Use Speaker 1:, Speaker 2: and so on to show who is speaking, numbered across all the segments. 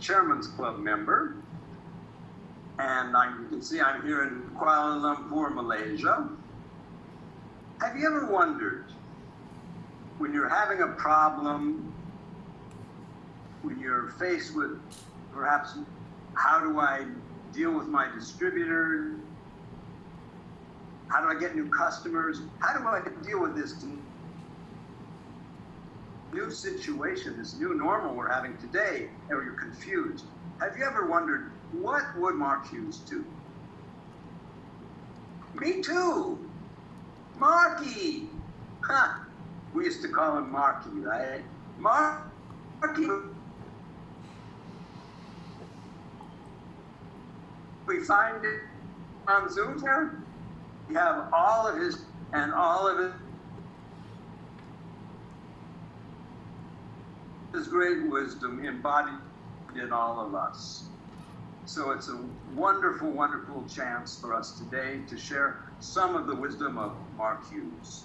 Speaker 1: Chairman's Club member. And you can see I'm here in Kuala Lumpur, Malaysia. Have you ever wondered, when you're having a problem, when you're faced with perhaps, how do I deal with my distributor? How do I get new customers? How do I deal with this new situation, this new normal we're having today, or you're confused? Have you ever wondered, what would Mark Hughes do? Me too. Marky. Huh. We used to call him Marky, right? Marky. We find it on Zoom here. We have all of his great wisdom embodied in all of us. So it's a wonderful, wonderful chance for us today to share some of the wisdom of Mark Hughes.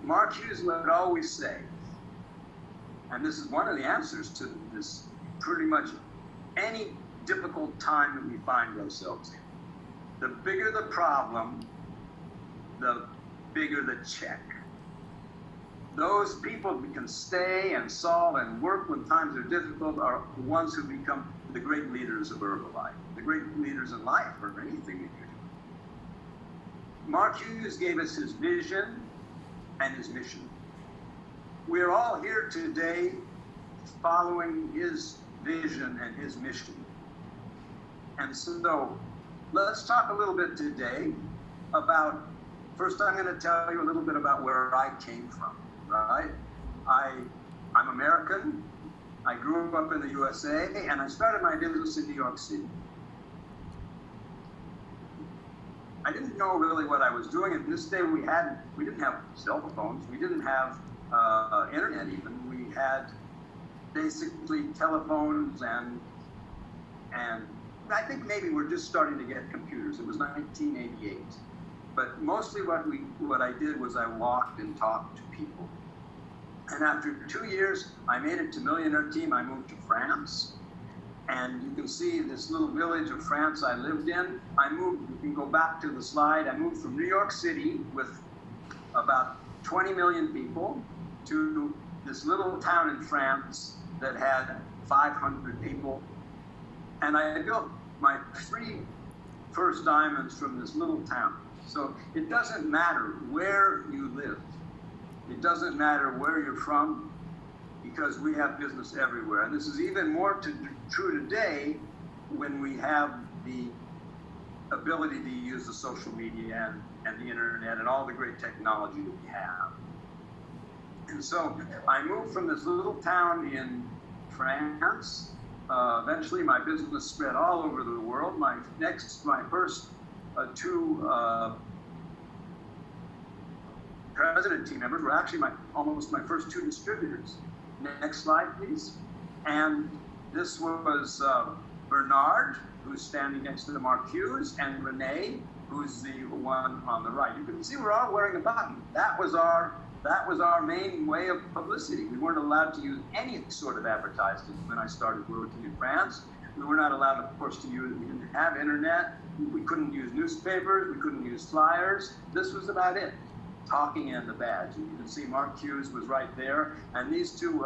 Speaker 1: Mark Hughes would always say, and this is one of the answers to this pretty much any difficult time that we find ourselves in. The bigger the problem, the bigger the check. Those people who can stay and solve and work when times are difficult are the ones who become the great leaders of Herbalife, the great leaders in life or anything we do. Mark Hughes gave us his vision and his mission. We're all here today following his vision and his mission. And so let's talk a little bit today about, first I'm going to tell you a little bit about where I came from. Right? I'm American. I grew up in the USA, and I started my business in New York City. I didn't know really what I was doing. And this day we didn't have cell phones. We didn't have internet even. We had basically telephones and I think maybe we're just starting to get computers. It was 1988. But mostly what I did was I walked and talked to people. And after 2 years, I made it to Millionaire Team. I moved to France. And you can see this little village of France I lived in. You can go back to the slide. I moved from New York City with about 20 million people to this little town in France that had 500 people. And I built my 3 first diamonds from this little town. So it doesn't matter where you live. It doesn't matter where you're from, because we have business everywhere. And this is even more true today when we have the ability to use the social media and the internet and all the great technology that we have. And so I moved from this little town in France. Eventually my business spread all over the world. My first 2 president team members were actually almost my first 2 distributors. Next slide, please. And this was Bernard, who's standing next to Mark Hughes, and Renee, who's the one on the right. You can see we're all wearing a button. That was our main way of publicity. We weren't allowed to use any sort of advertising when I started working in France. We were not allowed, of course, we didn't have internet. We couldn't use newspapers. We couldn't use flyers. This was about it. Talking and the badge. And you can see Mark Hughes was right there. And these two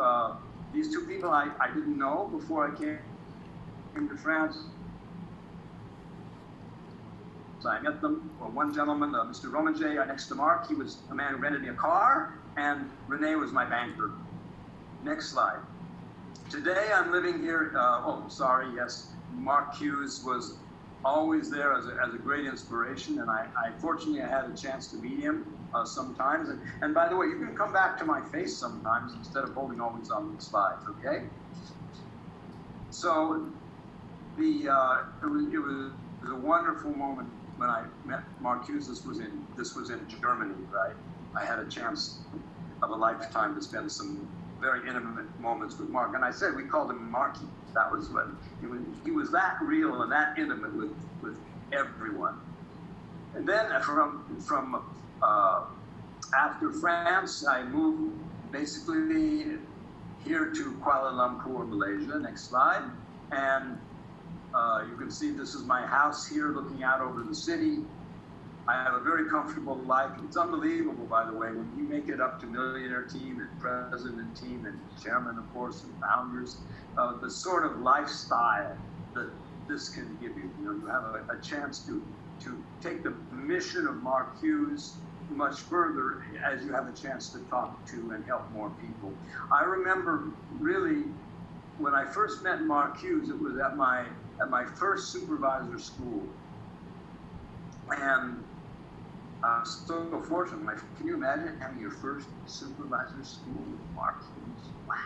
Speaker 1: people I didn't know before I came to France. So I met them. Well, one gentleman, Mr. Romanger, next to Mark, he was a man who rented me a car, and Renee was my banker. Next slide. Today I'm living here, yes, Mark Hughes was always there as a great inspiration, and I fortunately I had a chance to meet him sometimes. And by the way, you can come back to my face sometimes instead of holding always on the slides, okay? So it was a wonderful moment when I met Mark Hughes. This was in Germany, right? I had a chance of a lifetime to spend some very intimate moments with Mark, and I said we called him Marky. That was what he was that real and that intimate with everyone. And then from after France, I moved basically here to Kuala Lumpur, Malaysia. Next slide. And you can see this is my house here looking out over the city. I have a very comfortable life. It's unbelievable, by the way, when you make it up to millionaire team and president team and chairman, of course, and founders, the sort of lifestyle that this can give you. You know, you have a chance to take the mission of Mark Hughes much further as you have a chance to talk to and help more people. I remember really when I first met Mark Hughes, it was at my first supervisor school. And I'm so fortunate. Can you imagine having your first supervisor school with Mark Hughes? Wow.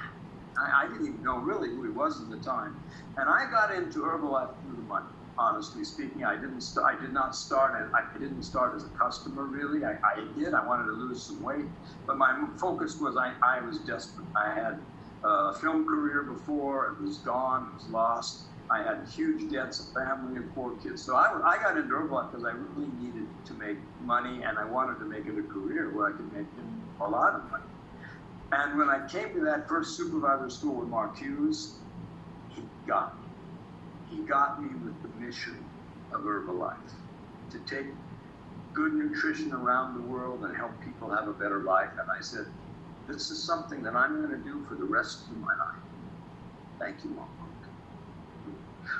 Speaker 1: I didn't even know really who he was at the time. And I got into Herbalife through the money, honestly speaking. I didn't start as a customer really. I did. I wanted to lose some weight. But my focus was I was desperate. I had a film career before. It was gone. It was lost. I had huge debts, a family, and 4 kids. So I got into Herbalife because I really needed to make money, and I wanted to make it a career where I could make a lot of money. And when I came to that first supervisor school with Mark Hughes, he got me. He got me with the mission of Herbalife, to take good nutrition around the world and help people have a better life. And I said, this is something that I'm going to do for the rest of my life. Thank you, Mark.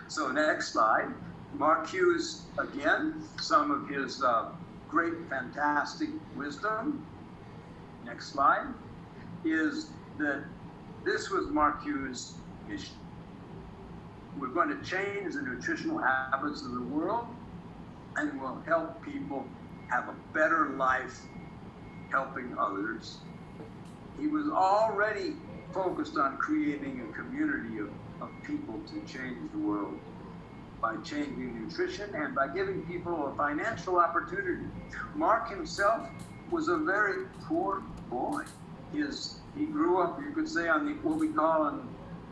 Speaker 1: So next slide. Mark Hughes, again, some of his great, fantastic wisdom. Next slide. Is that this was Mark Hughes' mission. We're going to change the nutritional habits of the world, and we'll help people have a better life helping others. He was already focused on creating a community of people to change the world by changing nutrition and by giving people a financial opportunity. Mark himself was a very poor boy. He grew up, you could say, on what we call in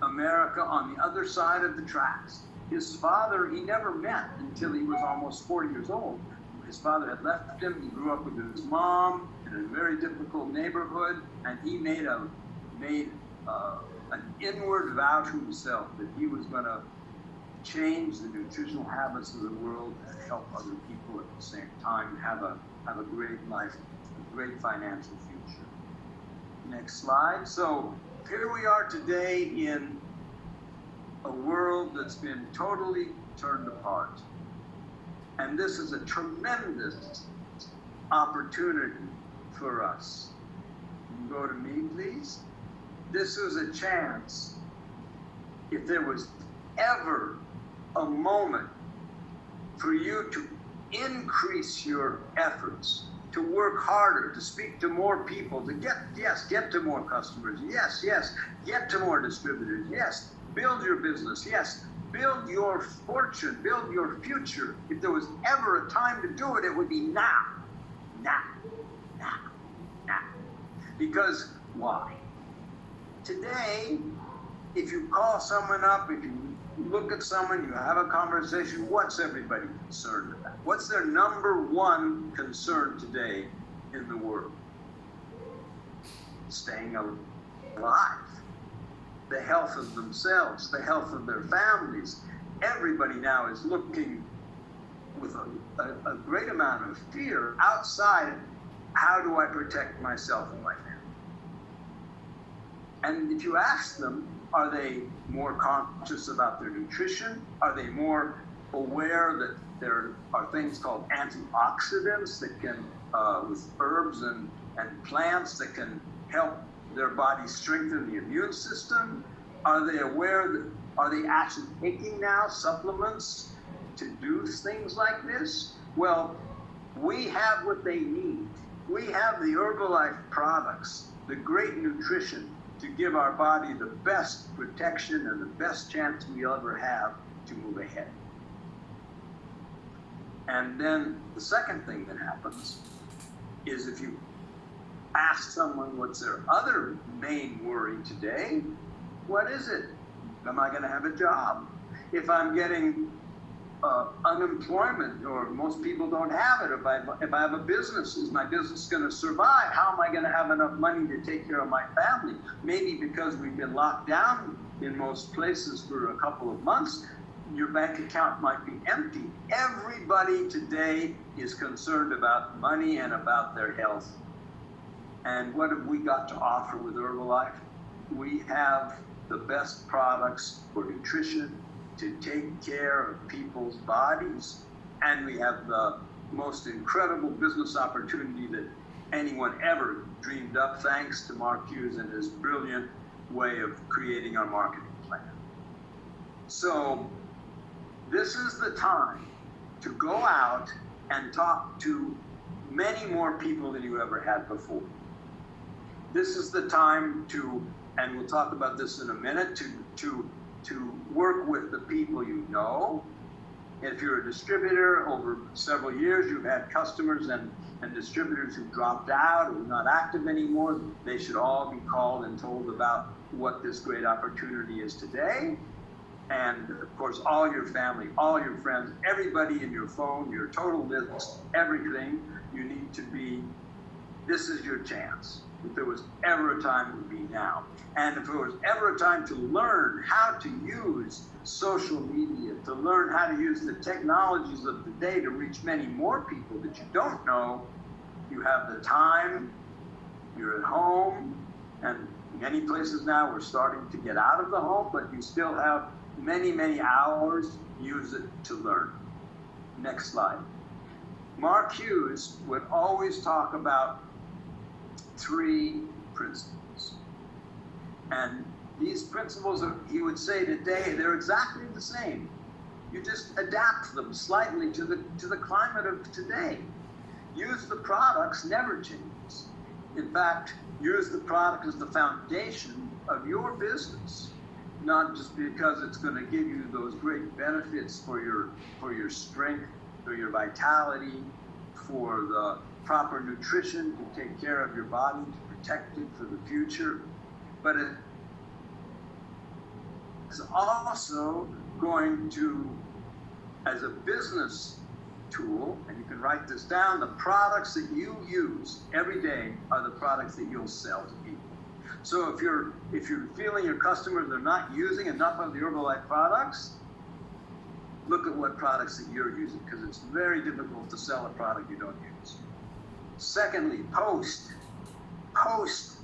Speaker 1: America, on the other side of the tracks. His father, he never met until he was almost 40 years old. His father had left him. He grew up with his mom in a very difficult neighborhood, and he made an inward vow to himself that he was going to change the nutritional habits of the world and help other people at the same time have a great life, a great financial future. Next slide. So here we are today in a world that's been totally turned apart. And this is a tremendous opportunity for us. You can go to me, please. This was a chance, if there was ever a moment for you to increase your efforts, to work harder, to speak to more people, to get to more customers, yes, get to more distributors, yes, build your business, yes, build your fortune, build your future. If there was ever a time to do it, it would be now. Because why? Today, if you call someone up, if you look at someone, you have a conversation, what's everybody concerned about? What's their number one concern today in the world? Staying alive. The health of themselves, the health of their families. Everybody now is looking with a great amount of fear outside, how do I protect myself and my family? And if you ask them, are they more conscious about their nutrition? Are they more aware that there are things called antioxidants that can, with herbs and plants that can help their body strengthen the immune system? Are they aware are they actually taking now supplements to do things like this? Well, we have what they need. We have the Herbalife products, the great nutrition, to give our body the best protection and the best chance we'll ever have to move ahead. And then the second thing that happens is if you ask someone what's their other main worry today, what is it? Am I going to have a job? If I'm getting unemployment, or most people don't have it. If I have a business, is my business going to survive? How am I going to have enough money to take care of my family? Maybe because we've been locked down in most places for a couple of months, your bank account might be empty. Everybody today is concerned about money and about their health. And what have we got to offer with Herbalife? We have the best products for nutrition, to take care of people's bodies, and we have the most incredible business opportunity that anyone ever dreamed up, thanks to Mark Hughes and his brilliant way of creating our marketing plan. So this is the time to go out and talk to many more people than you ever had before. This is the time to, and we'll talk about this in a minute, to work with the people you know. If you're a distributor, over several years you've had customers and distributors who dropped out, who are not active anymore. They should all be called and told about what this great opportunity is today. And of course, all your family, all your friends, everybody in your phone, your total list, everything, you need to be, this is your chance. If there was ever a time, it would be now. And if there was ever a time to learn how to use social media, to learn how to use the technologies of the day to reach many more people that you don't know, you have the time, you're at home, and many places now we're starting to get out of the home, but you still have many, many hours. Use it to learn. Next slide. Mark Hughes would always talk about 3 principles. And these principles, he would say today, they're exactly the same. You just adapt them slightly to the climate of today. Use the products never changes. In fact, use the product as the foundation of your business, not just because it's going to give you those great benefits for your strength, for your vitality, for the proper nutrition to take care of your body, to protect it for the future, but it's also going to, as a business tool, and you can write this down, the products that you use every day are the products that you'll sell to people. So if you're feeling your customers are not using enough of the Herbalife products, look at what products that you're using, because it's very difficult to sell a product you don't use. Secondly, post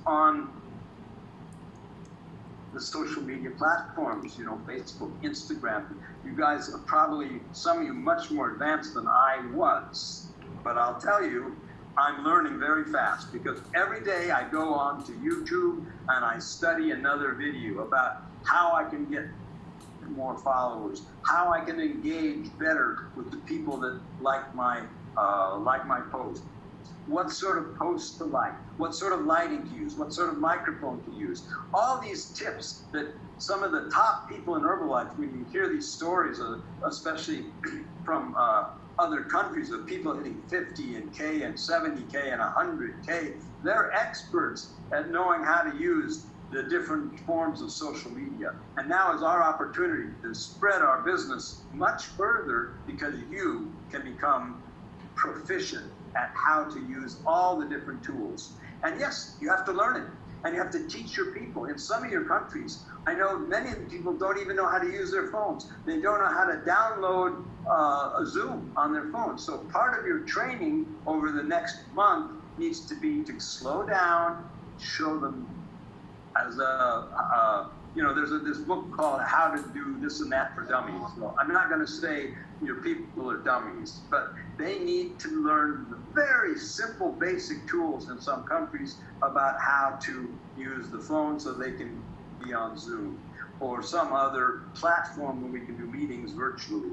Speaker 1: on the social media platforms, Facebook, Instagram. You guys are probably, some of you, much more advanced than I was, but I'll tell you, I'm learning very fast, because every day I go on to YouTube and I study another video about how I can get more followers, how I can engage better with the people that like my post, what sort of posts to like, what sort of lighting to use, what sort of microphone to use. All these tips that some of the top people in Herbalife, when you hear these stories, especially from other countries of people hitting 50 and K and 70K and 100K, they're experts at knowing how to use the different forms of social media. And now is our opportunity to spread our business much further, because you can become proficient at how to use all the different tools. And yes, you have to learn it, and you have to teach your people. In some of your countries, I know many of the people don't even know how to use their phones. They don't know how to download a Zoom on their phone. So part of your training over the next month needs to be to slow down, show them as there's this book called How to Do This and That for Dummies. So I'm not going to say your people are dummies, but they need to learn the very simple, basic tools in some countries about how to use the phone so they can be on Zoom or some other platform where we can do meetings virtually,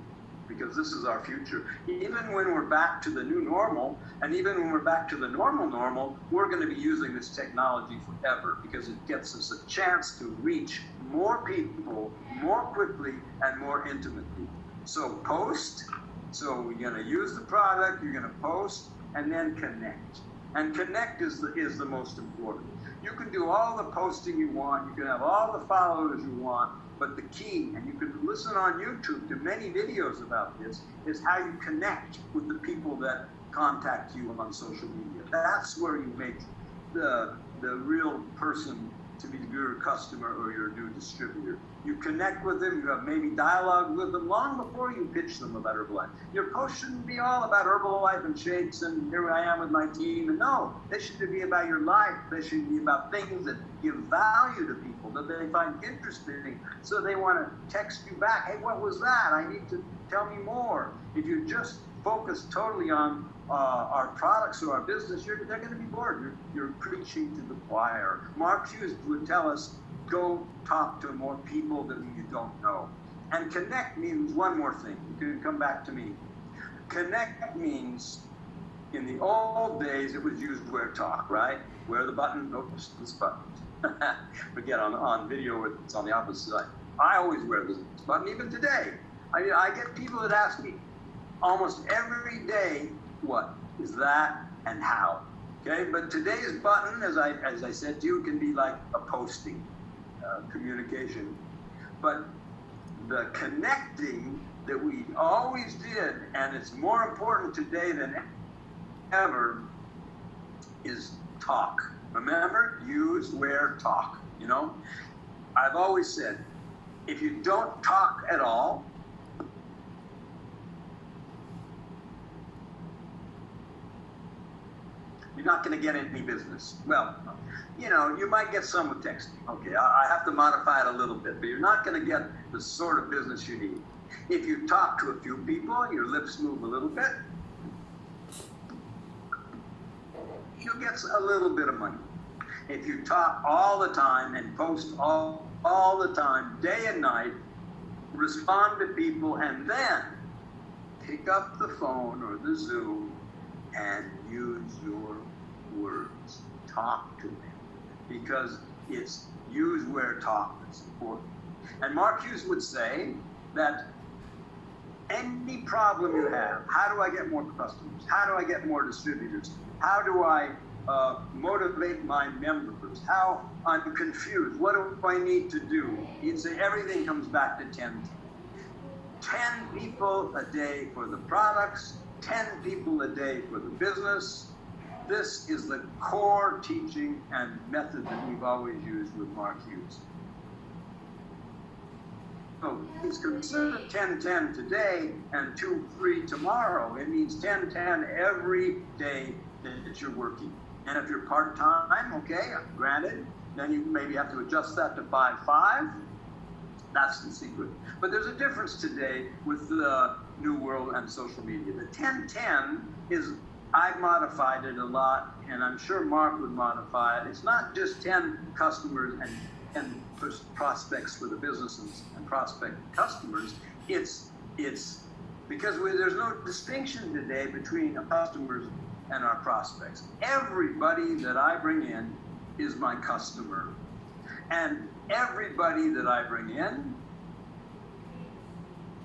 Speaker 1: because this is our future. Even when we're back to the new normal, and even when we're back to the normal, we're going to be using this technology forever, because it gets us a chance to reach more people more quickly and more intimately. So post. So you're going to use the product, you're going to post, and then connect. And connect is the most important. You can do all the posting you want, you can have all the followers you want, but the key, and you can listen on YouTube to many videos about this, is how you connect with the people that contact you on social media. That's where you make the real person to be your customer or your new distributor. You connect with them, you have maybe dialogue with them long before you pitch them about Herbalife. Your post shouldn't be all about Herbalife and shakes and here I am with my team. And no, they should be about your life. They should be about things that give value to people, that they find interesting, so they want to text you back, hey, what was that? I need to tell me more. If you just focus totally on our products or our business, they're going to be bored. You're preaching to the choir. Mark Hughes would tell us, go talk to more people that you don't know. And connect means one more thing. You can come back to me. Connect means, in the old days, it was used where talk, right? Where the button, oops, this button. Forget on video, it's on the opposite side. I always wear this button, even today. I get people that ask me almost every day, what is that and how? Okay, but today's button, as I said to you, can be like a posting, communication. But the connecting that we always did, and it's more important today than ever, is talk. Remember, use, where, talk. You know, I've always said, if you don't talk at all, you're not going to get any business. Well, you know, you might get some with texting. Okay, I have to modify it a little bit, but you're not going to get the sort of business you need. If you talk to a few people, your lips move a little bit, you'll get a little bit of money. If you talk all the time and post all the time, day and night, respond to people, and then pick up the phone or the Zoom and use your words. Talk to them. Because it's use where talk is important. And Mark Hughes would say that any problem you have, how do I get more customers? How do I get more distributors? How do I motivate my members? How I'm confused. What do I need to do? He'd say everything comes back to 10. 10 people a day for the products, 10 people a day for the business. This is the core teaching and method that we've always used with Mark Hughes. So it's considered 10-10 today and 2-3 tomorrow. It means 10-10 every day that you're working. And if you're part-time, okay, granted, then you maybe have to adjust that to 5-5. That's the secret. But there's a difference today with the New World and social media. The 10-10 is, I've modified it a lot, and I'm sure Mark would modify it. It's not just 10 customers and prospects for the businesses and prospect customers. It's because there's no distinction today between customers and our prospects. Everybody that I bring in is my customer. And everybody that I bring in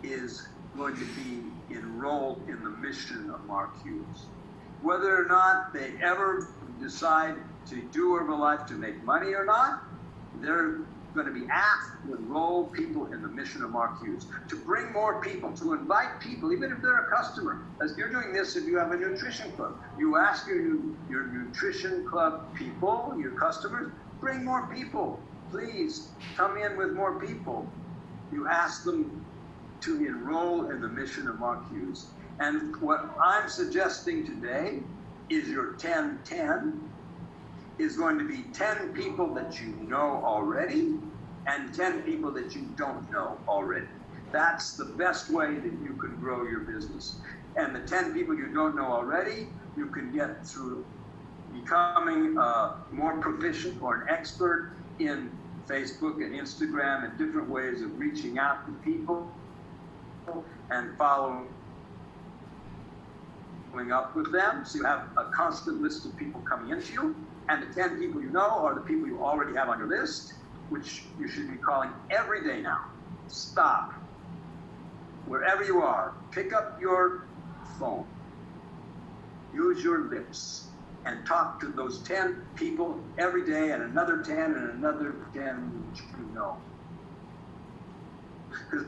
Speaker 1: is going to be enrolled in the mission of Mark Hughes. Whether or not they ever decide to do Herbalife to make money or not, they're going to be asked to enroll people in the mission of Mark Hughes, to bring more people, to invite people, even if they're a customer. As you're doing this, if you have a nutrition club, you ask your nutrition club people, your customers, bring more people. Please come in with more people. You ask them to enroll in the mission of Mark Hughes. And what I'm suggesting today is your 10-10 is going to be 10 people that you know already and 10 people that you don't know already. That's the best way that you can grow your business. And the 10 people you don't know already, you can get through becoming more proficient or an expert in Facebook and Instagram and different ways of reaching out to people and following up with them. So you have a constant list of people coming into you. And the 10 people you know are the people you already have on your list, which you should be calling every day now. Stop. Wherever you are, pick up your phone. Use your lips. and talk to those 10 people every day, and another 10 and another 10 you know. Because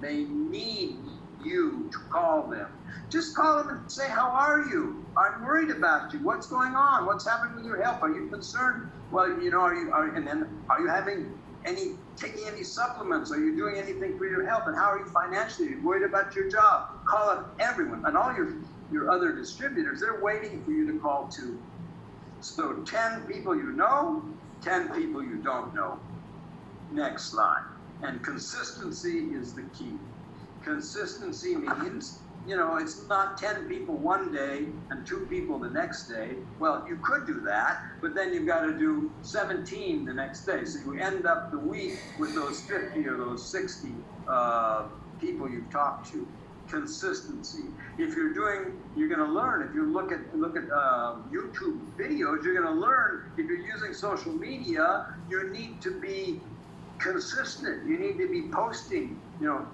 Speaker 1: they need you to call them. Just call them and say, how are you? I'm worried about you. What's going on? What's happening with your health? Are you concerned? Well, you know, are you taking any supplements? Are you doing anything for your health? And how are you financially? Are you worried about your job? Call up everyone. And all your other distributors, they're waiting for you to call too. So 10 people you know, 10 people you don't know. Next slide. And consistency is the key. Consistency means, you know, it's not 10 people one day and 2 people the next day. Well, you could do that, but then you've got to do 17 the next day. So you end up the week with those 50 or those 60 people you've talked to. Consistency. If you're going to learn. If you look at YouTube videos, you're going to learn. If you're using social media, you need to be consistent. You need to be posting, you know,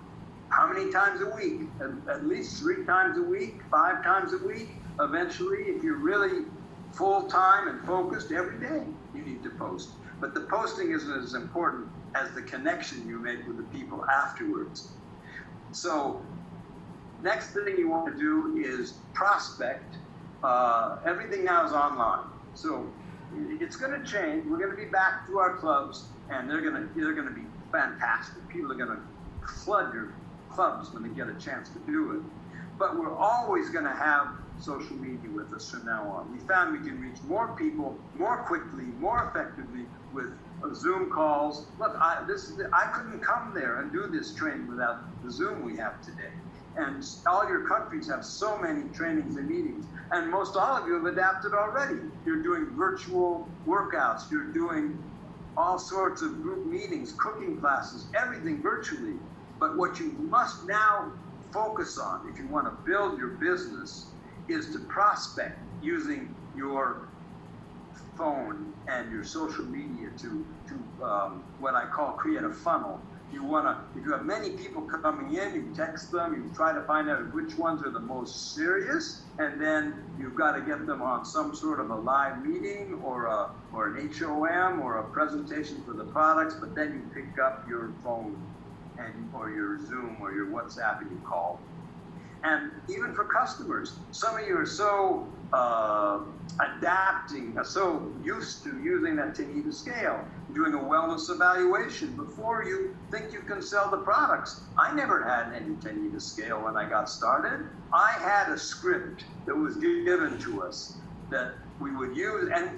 Speaker 1: how many times a week? At least 3 times a week, 5 times a week. Eventually, if you're really full-time and focused every day, you need to post. But the posting isn't as important as the connection you make with the people afterwards. So next thing you want to do is prospect. Everything now is online. So it's going to change. We're going to be back to our clubs, and they're going to be fantastic. People are going to flood your clubs when they get a chance to do it. But we're always going to have social media with us from now on. We found we can reach more people more quickly, more effectively with Zoom calls. Look, I couldn't come there and do this training without the Zoom we have today. And all your countries have so many trainings and meetings. And most all of you have adapted already. You're doing virtual workouts. You're doing all sorts of group meetings, cooking classes, everything virtually. But what you must now focus on, if you want to build your business, is to prospect using your phone and your social media to what I call create a funnel. You want to, if you have many people coming in, you text them, you try to find out which ones are the most serious, and then you've got to get them on some sort of a live meeting or an HOM or a presentation for the products, but then you pick up your phone or your Zoom or your WhatsApp and you call. And even for customers, some of you are so adapting, so used to using that Tanita scale, doing a wellness evaluation before you think you can sell the products. I never had any Tanita scale when I got started. I had a script that was given to us that we would use, and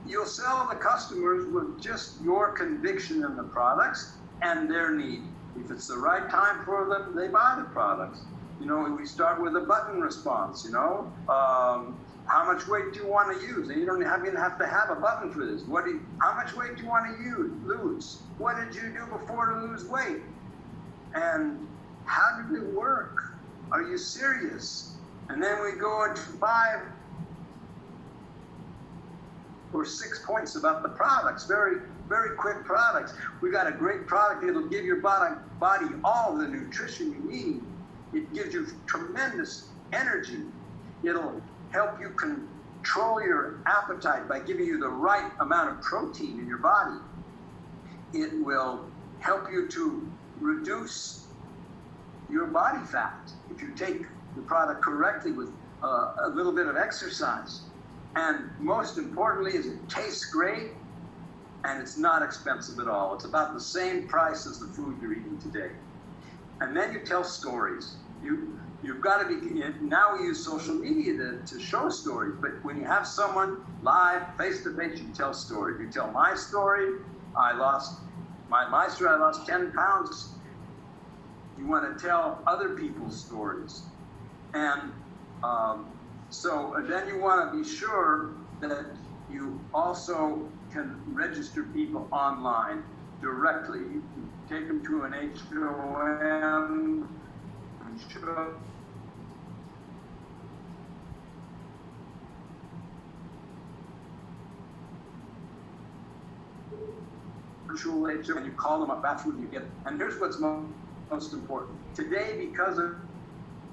Speaker 1: you'll sell the customers with just your conviction in the products and their need. If it's the right time for them, they buy the products. You know, we start with a button response, you know. How much weight do you want to use? And you don't even have to have a button for this. How much weight do you want to lose? What did you do before to lose weight? And how did it work? Are you serious? And then we go into 5 or 6 points about the products, very, very quick products. We got a great product. It'll give your body all the nutrition you need. It gives you tremendous energy. It'll help you control your appetite by giving you the right amount of protein in your body. It will help you to reduce your body fat if you take the product correctly with a little bit of exercise. And most importantly is it tastes great and it's not expensive at all. It's about the same price as the food you're eating today. And then you tell stories. You've got to be, now we use social media to show stories, but when you have someone live, face-to-face, you tell stories. You tell my story, I lost 10 pounds. You want to tell other people's stories. And so then you want to be sure that you also can register people online directly. You can take them to an HOM, sure. Virtual HOM, and you call them up afterward, you get, and here's what's most important. Today, because of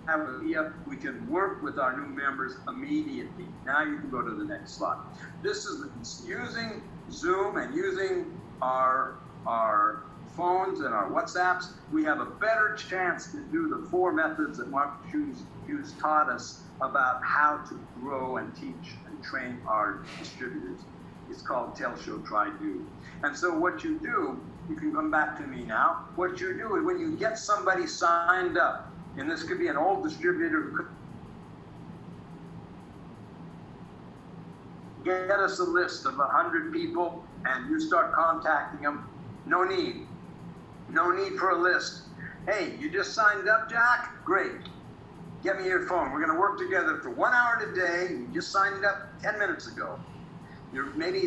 Speaker 1: have an idea, we can work with our new members immediately. Now you can go to the next slide. This is using Zoom and using our phones and our WhatsApps. We have a better chance to do the 4 methods that Mark Hughes taught us about how to grow and teach and train our distributors. It's called Tell, Show, Try, Do. And so what you do, you can come back to me now. What you do is when you get somebody signed up, and this could be an old distributor who could get us a list of 100 people and you start contacting them. No need for a list. Hey, you just signed up, Jack? Great. Get me your phone. We're going to work together for 1 hour today. You just signed up 10 minutes ago. Maybe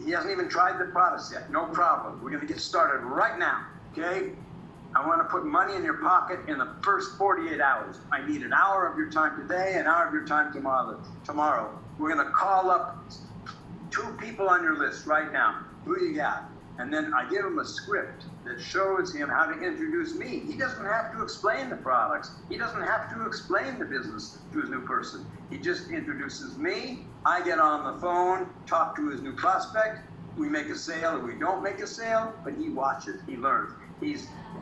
Speaker 1: he hasn't even tried the products yet. No problem. We're going to get started right now, okay? I want to put money in your pocket in the first 48 hours. I need an hour of your time today, an hour of your time tomorrow. We're going to call up 2 people on your list right now. Who do you got? And then I give him a script that shows him how to introduce me. He doesn't have to explain the products. He doesn't have to explain the business to his new person. He just introduces me. I get on the phone, talk to his new prospect. We make a sale or we don't make a sale, but he watches, he learns.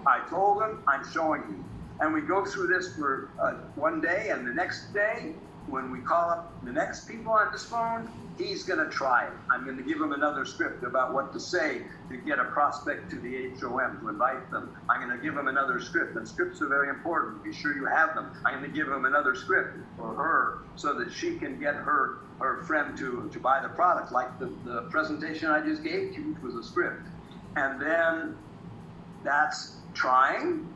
Speaker 1: I told him, I'm showing him. And we go through this for 1 day, and the next day, when we call up the next people on this phone, he's going to try it. I'm going to give him another script about what to say to get a prospect to the HOM, to invite them. I'm going to give him another script, and scripts are very important. Be sure you have them. I'm going to give him another script for her so that she can get her friend to buy the product, like the presentation I just gave to you, which was a script. And then that's trying.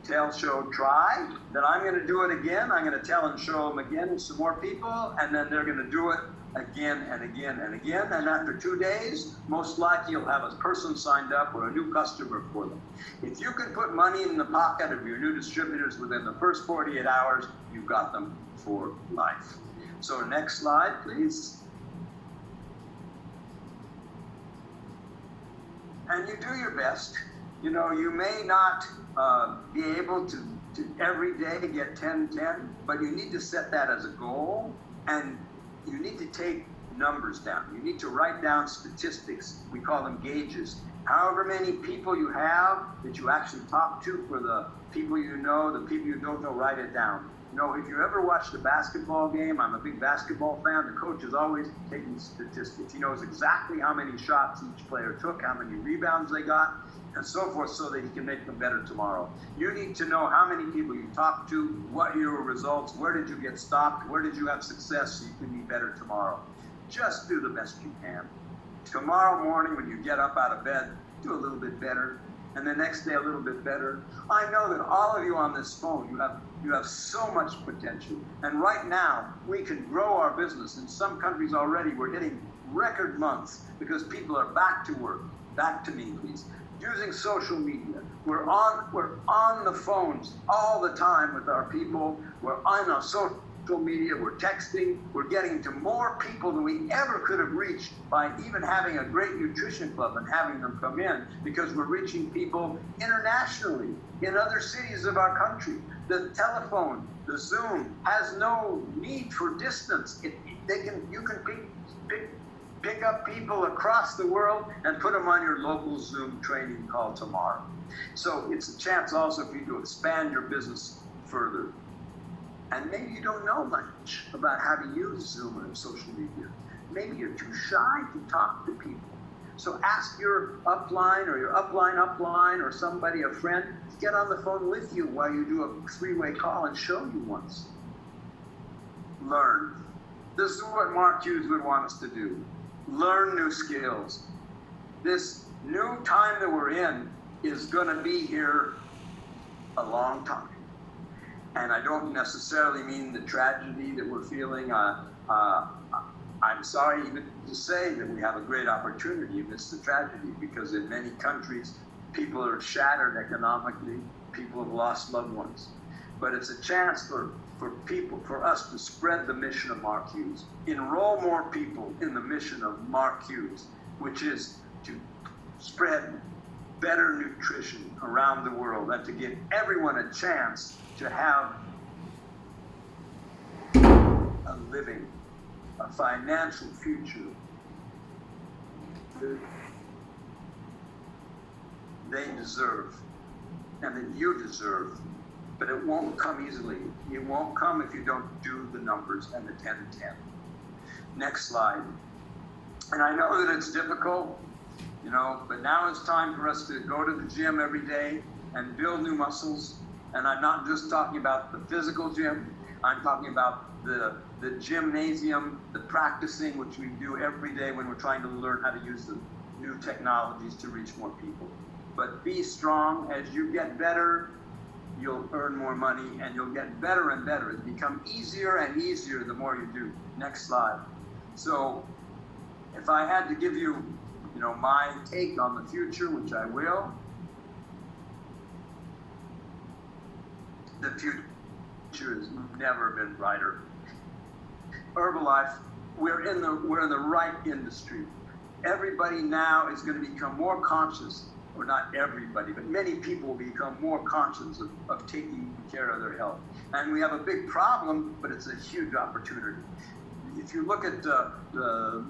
Speaker 1: Tell, show, try. Then I'm going to do it again. I'm going to tell and show them again to some more people, and then they're going to do it again and again and again. And after 2 days, most likely you'll have a person signed up or a new customer for them. If you can put money in the pocket of your new distributors within the first 48 hours, you've got them for life. So next slide, please. And you do your best. You know, you may not be able to every day get 10-10, but you need to set that as a goal, and you need to take numbers down. You need to write down statistics. We call them gauges. However many people you have that you actually talk to, for the people you know, the people you don't know, write it down. You know, if you ever watched a basketball game, I'm a big basketball fan, the coach is always taking statistics. He knows exactly how many shots each player took, how many rebounds they got, and so forth, so that he can make them better tomorrow. You need to know how many people you talked to, what your results, where did you get stopped, where did you have success, so you can be better tomorrow. Just do the best you can. Tomorrow morning when you get up out of bed, do a little bit better, and the next day a little bit better. I know that all of you on this phone, you have so much potential, and right now we can grow our business. In some countries already we're hitting record months because people are back to work. Back to me, please. Using social media. We're on the phones all the time with our people. We're on our social media, we're texting, we're getting to more people than we ever could have reached by even having a great nutrition club and having them come in, because we're reaching people internationally in other cities of our country. The telephone, the Zoom has no need for distance. You can pick up people across the world and put them on your local Zoom training call tomorrow. So it's a chance also for you to expand your business further. And maybe you don't know much about how to use Zoom or social media. Maybe you're too shy to talk to people. So ask your upline or your upline or somebody, a friend, to get on the phone with you while you do a 3-way call and show you once. Learn. This is what Mark Hughes would want us to do. Learn new skills. This new time that we're in is going to be here a long time. And I don't necessarily mean the tragedy that we're feeling. I'm sorry even to say that we have a great opportunity amidst the tragedy, because in many countries, people are shattered economically. People have lost loved ones. But it's a chance for us to spread the mission of Mark Hughes, enroll more people in the mission of Mark Hughes, which is to spread better nutrition around the world and to give everyone a chance to have a living, a financial future that they deserve and that you deserve. But it won't come easily. It won't come if you don't do the numbers and the 10-10. Next slide. And I know that it's difficult, but now it's time for us to go to the gym every day and build new muscles. And I'm not just talking about the physical gym. I'm talking about the gymnasium, the practicing, which we do every day when we're trying to learn how to use the new technologies to reach more people. But be strong. As you get better, you'll earn more money, and you'll get better and better. It'll become easier and easier the more you do. Next slide. So if I had to give you, my take on the future, which I will, the future has never been brighter. Herbalife, we're in the right industry. Everybody now is going to become more conscious, or not everybody, but many people will become more conscious of taking care of their health. And we have a big problem, but it's a huge opportunity. If you look at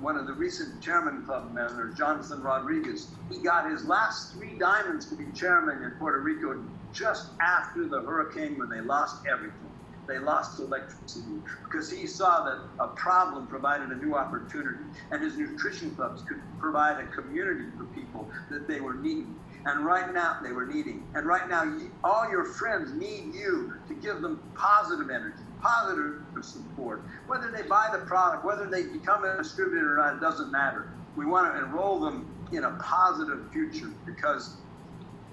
Speaker 1: one of the recent chairman club members, Jonathan Rodriguez, he got his last 3 diamonds to be chairman in Puerto Rico just after the hurricane, when they lost everything. They lost electricity because he saw that a problem provided a new opportunity, and his nutrition clubs could provide a community for people that they were needing. And right now, And right now, all your friends need you to give them positive energy, positive support. Whether they buy the product, whether they become a distributor or not, it doesn't matter. We want to enroll them in a positive future, because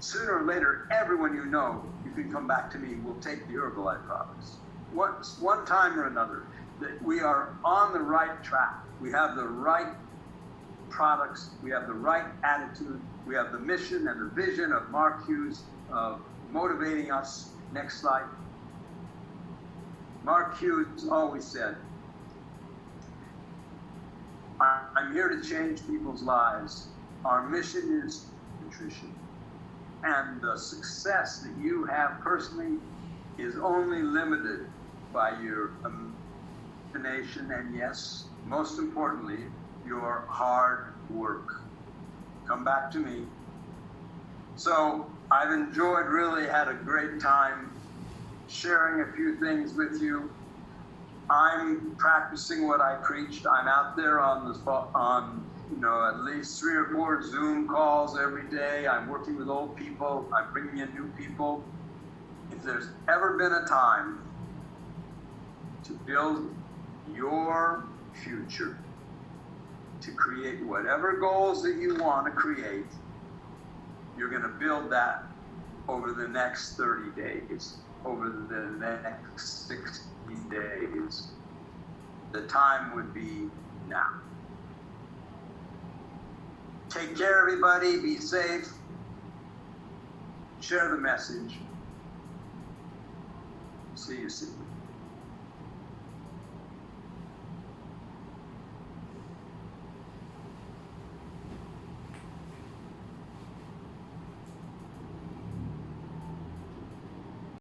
Speaker 1: sooner or later, everyone you can come back to me, will take the Herbalife products. One time or another, that we are on the right track. We have the right products, we have the right attitude, we have the mission and the vision of Mark Hughes of motivating us. Next slide. Mark Hughes always said, I'm here to change people's lives. Our mission is nutrition. And the success that you have personally is only limited by your imagination and, yes, most importantly, your hard work. Come back to me. So I've really had a great time sharing a few things with you. I'm practicing what I preached. I'm out there on at least 3 or 4 Zoom calls every day. I'm working with old people. I'm bringing in new people. If there's ever been a time to build your future, to create whatever goals that you want to create, you're going to build that over the next 30 days, over the next 60 days. The time would be now. Take care, everybody. Be safe. Share the message. See you soon.